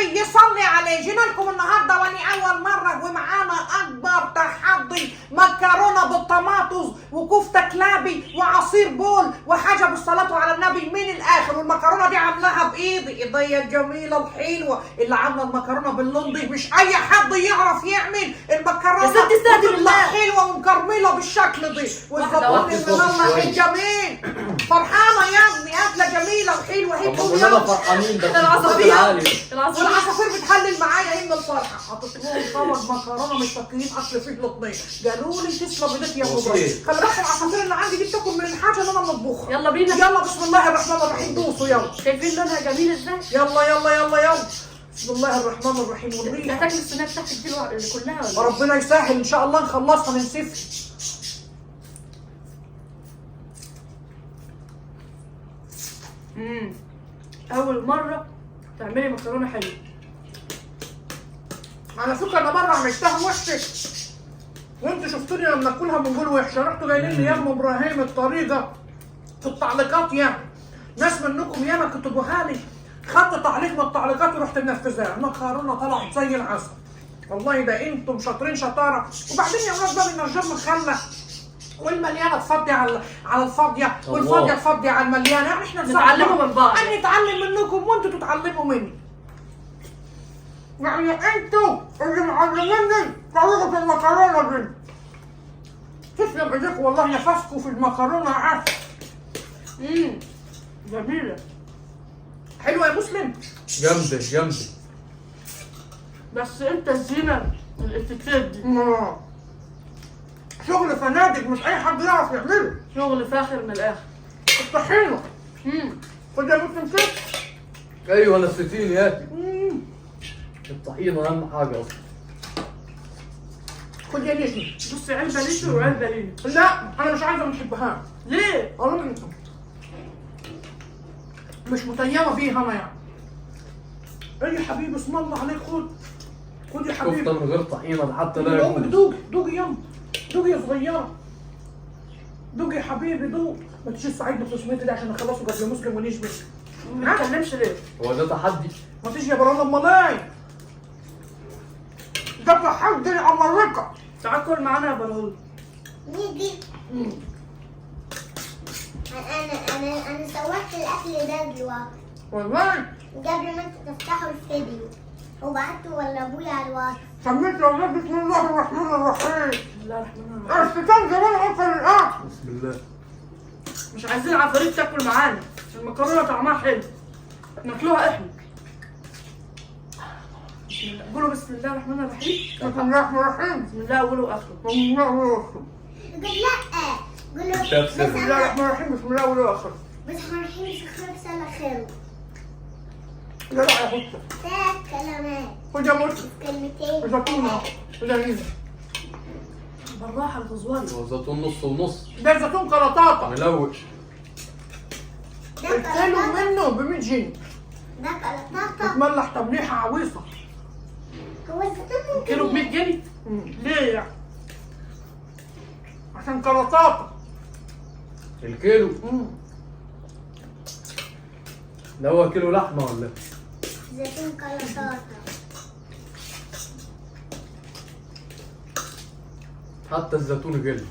النبي يصلي عليه. جينا لكم النهارده ولأول مرة ومعانا أكبر تحدي، مكرونة بالطماطم وكفتة كلابي وعصير بول وحاجة بالصلاة على النبي من الآخر. والمكرونة دي عاملاها بإيدي، إيديا الجميلة الحلوة اللي عاملة المكرونة باللون دي. مش أي حد يعرف يعمل المكرونة يا ستي استهدي بالله حلوة ومكرملة بالشكل دي. والزبون من الله الجميل فرحانة يا ابني، أكلة جميلة وحلوة هي كلنا فرحانين بس العصافير والعصافير بتحلل معايا ايه من الفرحه. حطيت لهم طبق مكرونه مش فاكرين اكل فيه الاثنين، قالوا لي تسلم ايدك يا ابو ابراهيم. خلي بالك العصافير اللي عندي دي بتاكل من الحاجه اللي انا مطبوخها. يلا بينا، يلا بسم الله الرحمن الرحيم، دوسوا يلا. شايفين لونها جميل ازاي؟ يلا يلا يلا يلا بسم الله الرحمن الرحيم. والريحه تحتاج الصينيه بتاعتك دي كلها ولا؟ ربنا يسهل ان شاء الله نخلصها ننسف. اول مره تعملي مكرونه حلوه. على فكره انا مره عملتها وحشه وانتوا شفتوني لما اكلها بنقول وحشه، رحتوا قايلين لي يا ام ابراهيم الطريقه في التعليقات. يعني ناس منكم ياما كتبوها لي، خدت تعليق من التعليقات ورحت منفذاها. المكرونه طلعت زي العسل والله، ده انتم شاطرين شطاره. وبعدين يا ولاد ده النجار مخلى والمليانه تفضي على الفاضيه والفاضيه تفضي على المليانه. يعني احنا نتعلموا من بعض، انا اتعلم منكم وانتوا تتعلموا مني. يعني انتوا اللي معلميني طريقه المكرونه دي. تسلم ايديكم والله، نفسكم في المكرونه عسل. جميله حلوه يا مسلم، جامده جامده. بس انت الزينه الاتيكيت دي شغل فنادق مش اي حد يعرف يعمله، شغل فاخر من الاخر. الطحينه خد يا مسلم كده. ايوه نسيتيني ياتي. الطحينه اهم حاجه اصلا. خد يا نسمه. بصي علبه ليشو وعلبه لينا. لا انا مش عايزه، ما بحبهاش. ليه؟ والله انت مش متيمه فيها انا يعني. ايه يا حبيبي اسم الله عليك، خد يا حبيبي. كفته من غير طحينه ده حتى لا امك يجوز. دوقي يما، دوقي يا صغيره، دوقي يا حبيبي دوق. ما تجيش تساعدني في التصميم دي عشان نخلصه قبل مسلم ونشبه. ما تتكلمش ليه؟ هو ده تحدي؟ ما تيجي يا برانا امال ايه؟ ده تحدي لامريكا. تعال كل معانا يا برهول. نيجي. انا سويت الاكل ده دلوقتي والله قبل ما انتوا تفتحوا الفيديو وبعتوا ولا ابويا على الواتس. سميت اولاد بسم الله الرحمن الرحيم. بسم الله الرحمن الرحيم. الشيطان زمان اكل الاكل. بسم الله. مش عايزين عفاريت تاكل معانا، المكرونه طعمها حلو ناكلوها احنا. بسم الله، قولوا بسم الله الرحمن الرحيم. بسم الله الرحمن الرحيم. بسم الله اولوا واخروا. بسم الله الرحمن قول لا، قول له شاف بسم الله الرحمن الرحيم. بسم الله والاخر. بس الرحيم شكرا سنة خير. لا لا يا حسن. 3 كلمات، خد يا مسلم. كلمتين. زيتونه ولذيذ. بالراحه الغزوان. هو زيتون نص ونص ده زيتون كرطاطه ملوش. ده الكيلو كلمات، منه ب 100 جنيه. ده كلمات. تتملح تمليحه عويصه. هو الزيتون ممكن كيلو ب 100 جنيه؟ ليه يعني؟ عشان كرطاطه. الكيلو ده هو كيلو لحمه ولا ايه؟ زيتون كلمات. حتى الزيتون غلي.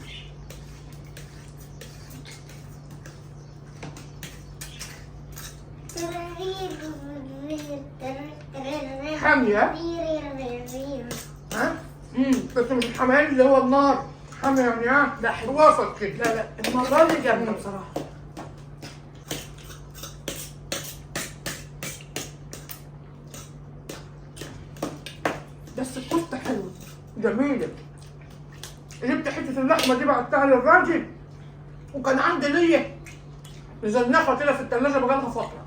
حامية؟ ها؟ بس مش الحمام اللي هو النار، حامية يعني ها؟ لا حلو. وسط كده. لا لا المره دي جامده بصراحه. بس الكفته حلوه جميلة. جبت حتة اللحمة دي بعتها للراجل وكان عندي ليا مزنخة كده في التلاجة بقالها فترة.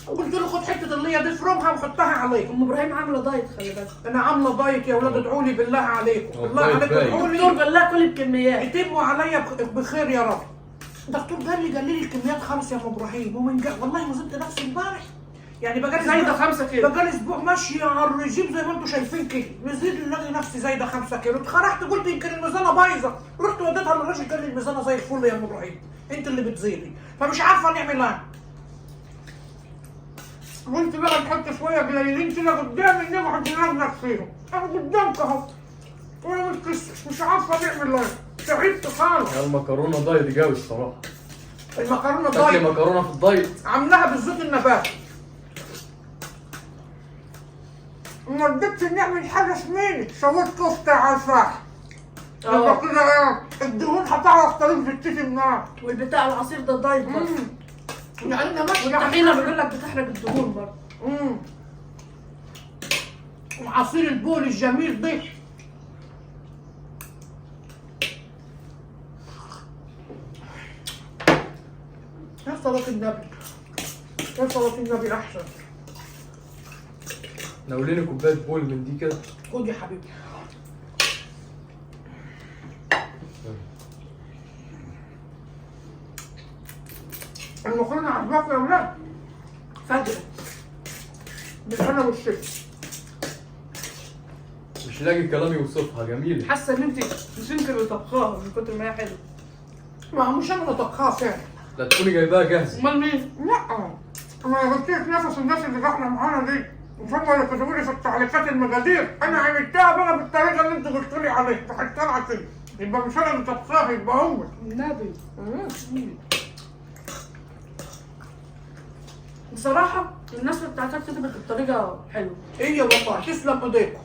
وقلت له خد حتة الليا دي افرمها وحطها عليك. ام ابراهيم عامله دايت خلي بالك. أنا عاملة دايت يا ولاد، ادعوا لي بالله عليكم، بالله الدايت عليكم باين. ادعوا الدكتور لي قال لها كل بكميات. يتموا عليا بخير يا رب. الدكتور قال لي الكميات خالص يا ام ابراهيم، والله ما زدت نفسي امبارح. يعني بقالي زايده 5 كيلو. بقالي اسبوع ماشيه على الرجيم زي ما انتم شايفين كده، نزيد الاقي نفسي زايده 5 كيلو. اتخرجت قلت يمكن الميزانه بايظه، رحت وديتها للراجل قال لي الميزانه زي الفل يا ام ابراهيم، انت اللي بتزيدي، فمش عارفه نعمل ايه. وانت بقى تحط شويه قليلين كده قدامي نقعد نرنق فيهم. انا قدامك اهو وانا مش عارفه نعمل ايه. تعبت خالص. يا المكرونه دايت قوي الصراحه. المكرونه تاكلي ضايعه مكرونه في الدايت. عاملاها بالزيت النباتي. ما رضيتش نعمل حاجه سمينه، سويت كفته على الفحم. يبقى كده ايه؟ الدهون هتعرف تلف في النار. والبتاع العصير ده دايت برضه. يعني انا ماشي والطحينه بيقول لك بتحرق الدهون برضه. وعصير البول الجميل ده. يا صلاة النبي، يا صلاة النبي أحسن. ناوليني كوبايه بول من دي كده. خد يا حبيبي. المكرونة عجباك يا ولاد؟ فجأة بالهنا والشفا. مش لاقي كلام يوصفها، جميله. حاسه ان انت مش انت اللي طبخاها من كتر ما هي حلوه. ما هو مش أنا اللي طبخها فعلا. لا تكوني جايباها جاهزه. امال مين؟ لا، أنا قلت لك نفس الناس اللي داخلة معانا دي، وهم اللي كتبوا لي في التعليقات المقادير، أنا عملتها بقى بالطريقة اللي أنتوا قلتوا لي عليها، راحت طالعة كده. يبقى مش أنا اللي طبخاها، يبقى هو. النبي. بصراحة الناس اللي بتاعتها كتبت الطريقة حلوة. إيه والله، تسلم إيديكم.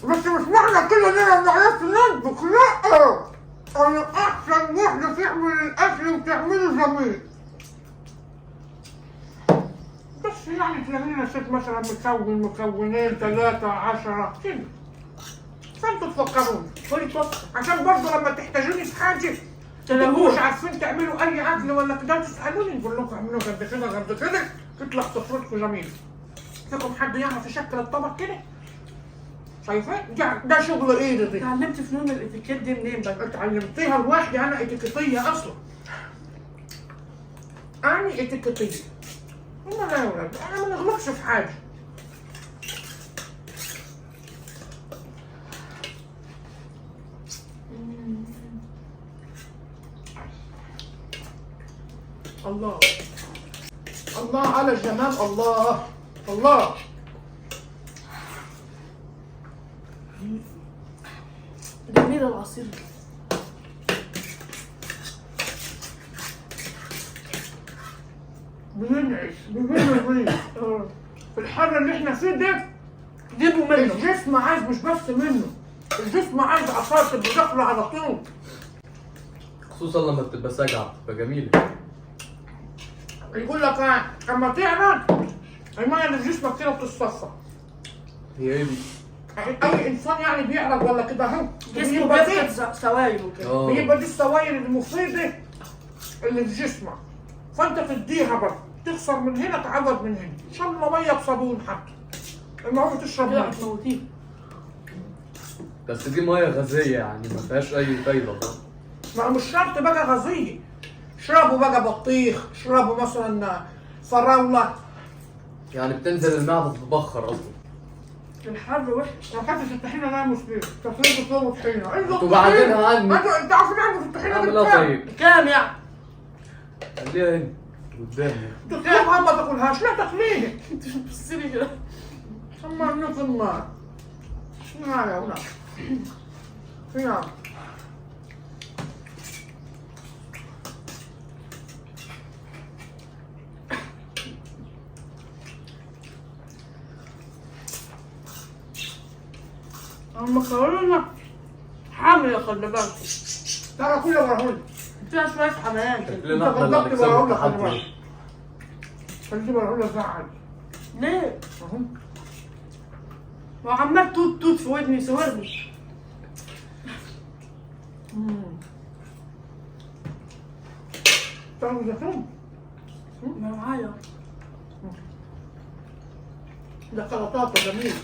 بس مش معنى كده إن أنا ما بعرفش نطبخ، لأ. أنا أحسن واحدة تعمل الأكل وتعمله جميل. بس يعني تلاقي لنا ست مثلا مكونين 3 10 كده. فانتوا تفكروني. قولي طبخ. عشان برضه لما تحتاجوني في حاجة تلاقوش مش عارفين تعملوا أي أكل ولا كده تسألوني نقول لكم اعملوا قد كده قد كده تطلع تفرضكم جميل. فيكم حد يعرف يشكل الطبق كده؟ شايفين؟ ده شغل ايدي دي. اتعلمت فنون الاتيكيت دي منين بقى؟ اتعلمتيها لوحدي، انا اتيكيتية اصلا. انا اتيكيتية. امال يا ولاد انا ما نغلطش في حاجة. الله الله على الجمال، الله الله. جميل العصير. بننعش بننعش في الحر اللي احنا فيه ده. جيبوا منه. الجسم عايز مش بس منه، الجسم عايز عصاير تبقى داخله على طول. خصوصا لما بتبقى ساقعه بتبقى جميله. يقول لك اما تعرض الميه اللي في جسمك كده بتتصفى. هي ايه دي؟ اي انسان يعني بيعرض ولا كده اهو جسمه بيبقى دي بيفقد سوائل وكده. بيبقى دي السوائل المفيده اللي في جسمك، فانت تديها برضه تخسر من هنا تعوض من هنا. ان شاء الله ميه بصابون حتى، المهم تشرب كده ميه. هتموتيه. بس دي ميه غازيه يعني ما فيهاش اي فايده برضه. ما هو مش شرط بقى غازيه، اشربوا بقى بطيخ، اشربوا مثلا فراوله. يعني بتنزل المعده تتبخر اصلا. الحر وحش. ما حدش الطحينه لا مسلم، تفريط طول طحينه. انتوا بعدينها عني. انتوا عارفين عنده في الطحينه اعمل ايه طيب؟ كام يعني؟ خليها هنا قدامي. تطلبها ما تاكلهاش، لا تاكليها. انت مش بتبصيلي كده. ثم النص النار. نعم يا ولاد. نعم. المكرونة حامية خلي بالك. ترى كلها وراهولي. فيها شوية حميان كده. شكلنا احنا اللي غلطت وراهولي هنكسبوا خلي بالك. التحدي. خليتي وراهولي زعل. ليه؟ اهو. وعمال توت توت في ودني يصورني. تعرفوا زيتون؟ ما معايا. ده سلطات جميل.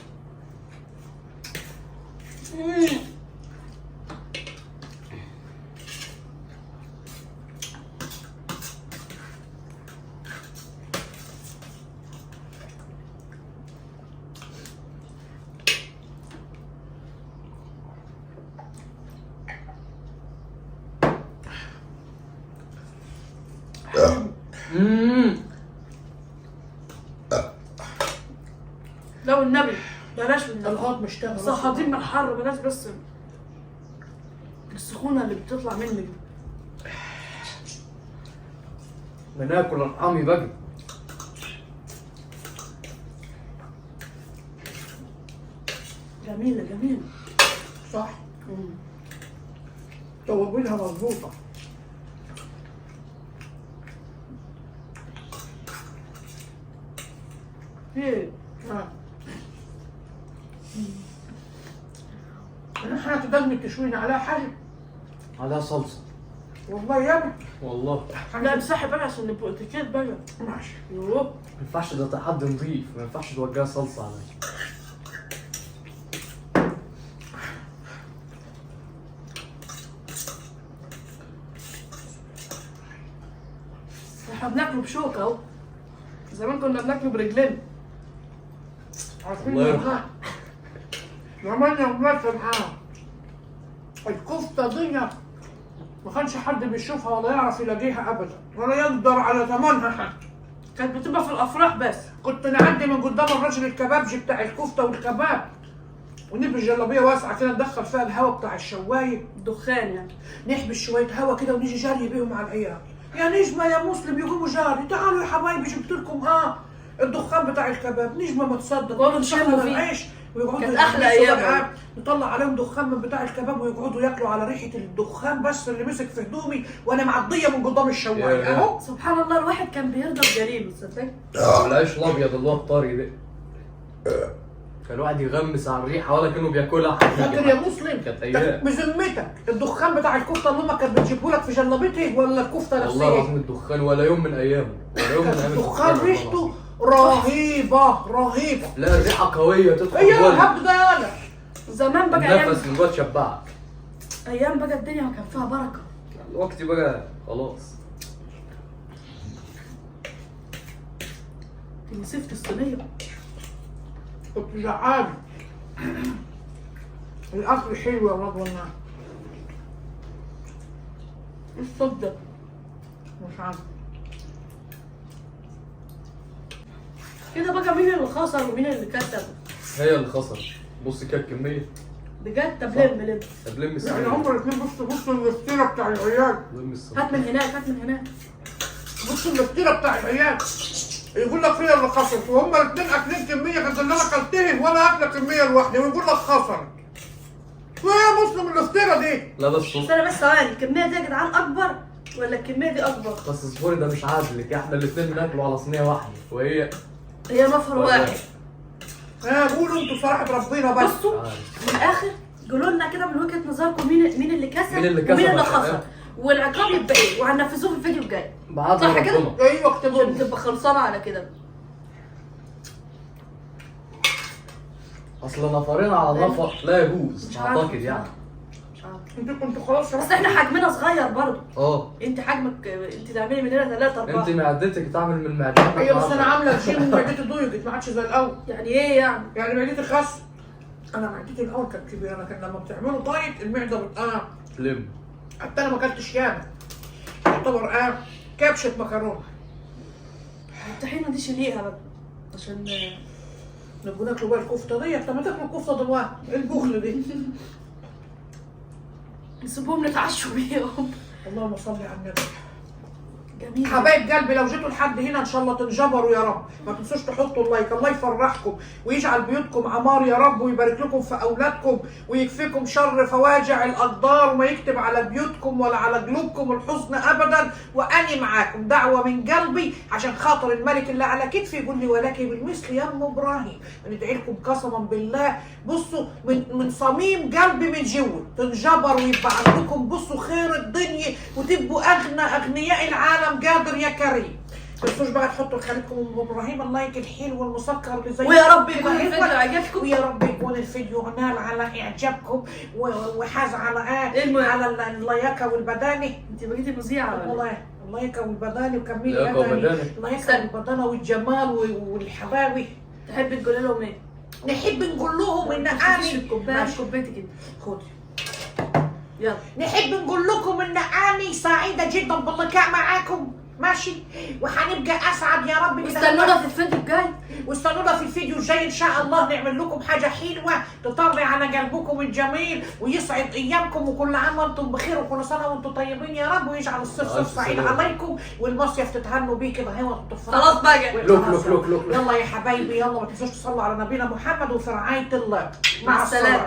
لو النبي بلاش من الهضم اشتغل. صحاطين من الحر، بلاش بس السخونه اللي بتطلع منك دي. بناكل ارحامي بقى. جميله جميله. صح. توابلها مظبوطه. ايه احنا هتدمي تشوينا عليها حاجه؟ عليها صلصه. والله يا ابني. والله لا امسحي بقى عشان نبقى اتيكيت بقى. ماشي. يوه ما ينفعش، ده حد نضيف، ما ينفعش توجهها صلصه عليا. احنا بناكله بشوكه اهو، زمان كنا بناكله برجلنا. عارفين الله يرحمه. زمان يا ولاد سبحان الكفته دي ما كانش حد بيشوفها ولا يعرف يلاقيها ابدا ولا يقدر على ثمنها حتى. كانت بتبقى في الافراح بس. كنت نعدي من قدام الراجل الكبابجي بتاع الكفته والكباب ونلبس جلابيه واسعه كده ندخل فيها الهواء بتاع الشوايه، دخان يعني. نحبس شويه هواء كده ونيجي جاري بيهم على العيال. يا نجمه يا مسلم يقوموا جاري، تعالوا يا حبايبي جبت لكم الدخان بتاع الكباب. نجمه ما تصدق وقعدوا يشموا فيه. العيش ويقعدوا كانت أحلى يحبسوا أيام. بقى، نطلع عليهم دخان من بتاع الكباب ويقعدوا ياكلوا على ريحه الدخان بس اللي مسك في هدومي وانا معديه من قدام الشوايه يا. اهو. سبحان الله الواحد كان بيرضى بجريمه، تصدق؟ والعيش الابيض اللي هو الطري ده كان الواحد يغمس على الريحه ولا كانه بياكلها فاكر يا حقيقي. مسلم؟ كانت ايام. بذمتك الدخان بتاع الكفته اللي امك كانت بتجيبه لك في جلابيته ولا الكفته والله نفسها؟ العظيم الدخان ولا يوم من ايامه، ولا يوم من ايام الدخان والله ريحته العظيم. رهيبه. لا الريحه قويه تدخل هي جوه الهبد ده يالا. زمان بقى ايام، النفس من جوه تشبعك. ايام بقى الدنيا كان فيها بركه. الوقت بقى خلاص. نسيت الصينيه. كنت جعان. الاكل حلو يا ولاد والله. الصدق مش عارف. كده بقى مين اللي خسر ومين اللي كسب؟ هي اللي خسرت. بص كده الكميه. بجد. طب لم طب لم يعني السنه. هم الاثنين بصوا الافتيره بتاع العيال. لم السنه. هات من هناك، هات من هناك. بصوا الافتيره بتاع العيال. يقول لك هي اللي خسرت وهم الاثنين اكلين كميه كانت اللي انا اكلتهم وانا اكله كميه لوحدي ويقول لك خسرت. ويا مسلم الافتيره دي. لا ده الصوت. استنى بس ثواني، الكميه دي يا جدعان اكبر ولا الكميه دي اكبر؟ بس الصبوري ده مش عادل، احنا الاثنين بناكلوا على صينيه واحده وهي هي نفر واحد. قولوا انتوا صراحه ربنا بس. بصوا عارف. من الاخر قولوا لنا كده من وجهه نظركم مين اللي كسب مين اللي كسب ومين اللي عشان خسر، والعقاب يبقى ايه، وهننفذوه في الفيديو الجاي. بعد صح كده؟ ربنا. ايوه اكتبوا عشان لي. تبقى خلصانه على كده. اصل نفرين على نفر لا يجوز مش عارف. اعتقد يعني. مش عارف. انتوا كنتوا خلاص بس احنا حجمنا صغير برضه. انت حجمك انت تعملي من هنا 3 4. انت معدتك تعمل من معدتك. ايوه بس انا عامله جيم ومعدتي ضيقت ما عادش زي الاول. يعني ايه يعني؟ يعني معدتي خس. انا معدتي الاول كانت كبيره، انا كان لما بتعملوا دايت المعده لم. حتى انا ما اكلتش ياما. يعتبر كبشه مكرونه. الطحينه دي شيليها بقى عشان نبقى ناكلوا بقى الكفته دي. طب ما تاكلوا الكفته دلوقتي، ايه البخل دي؟ نسيبهم نتعشوا بيهم. اللهم صل على النبي. جميل. حبايب قلبي لو جيتوا لحد هنا ان شاء الله تنجبروا يا رب. ما تنسوش تحطوا اللايك، الله يفرحكم ويجعل بيوتكم عمار يا رب ويبارك لكم في اولادكم ويكفيكم شر فواجع الاقدار وما يكتب على بيوتكم ولا على قلوبكم الحزن ابدا. واني معاكم دعوه من قلبي عشان خاطر الملك اللي على كتفي يقول لي ولك بالمثل يا ام ابراهيم. ندعي لكم قسما بالله. بصوا من صميم قلبي من جوا تنجبروا ويبقى عندكم بصوا خير الدنيا وتبقوا اغنياء العالم قادر يا كريم. ما تنسوش بقى تحطوا لخالدكم ام ابراهيم اللايك الحلو والمسكر اللي زي ويا رب يكون الفيديو عجبكم. ويا رب يكون الفيديو نال على اعجابكم وحاز على على اللايكه والبداني. انت بقيتي مذيعه ولا والله اللايكه والبداني وكملي لايكة وبداني. اللايكه والبدانه والجمال والحباوي. تحبي تقولي لهم ايه؟ نحب نقول لهم ان ماشي اني الكوبايه كوبايتك انت. خدي. يلا. نحب نقول لكم ان اني سعيده جدا باللقاء معاكم. ماشي وهنبقى اسعد يا رب. استنونا في الفيديو الجاي. واستنونا في الفيديو الجاي ان شاء الله نعمل لكم حاجه حلوه تطري على قلبكم الجميل ويسعد ايامكم، وكل عام وانتم بخير وكل سنه وانتم طيبين يا رب، ويجعل الصيف صيف سعيد عليكم والمصيف تتهنوا بيه كده هو تفرحوا. خلاص بقى. لوك. يلا يا حبايبي، يلا ما تنسوش تصلوا على نبينا محمد وفي رعايه الله. مع السلامة.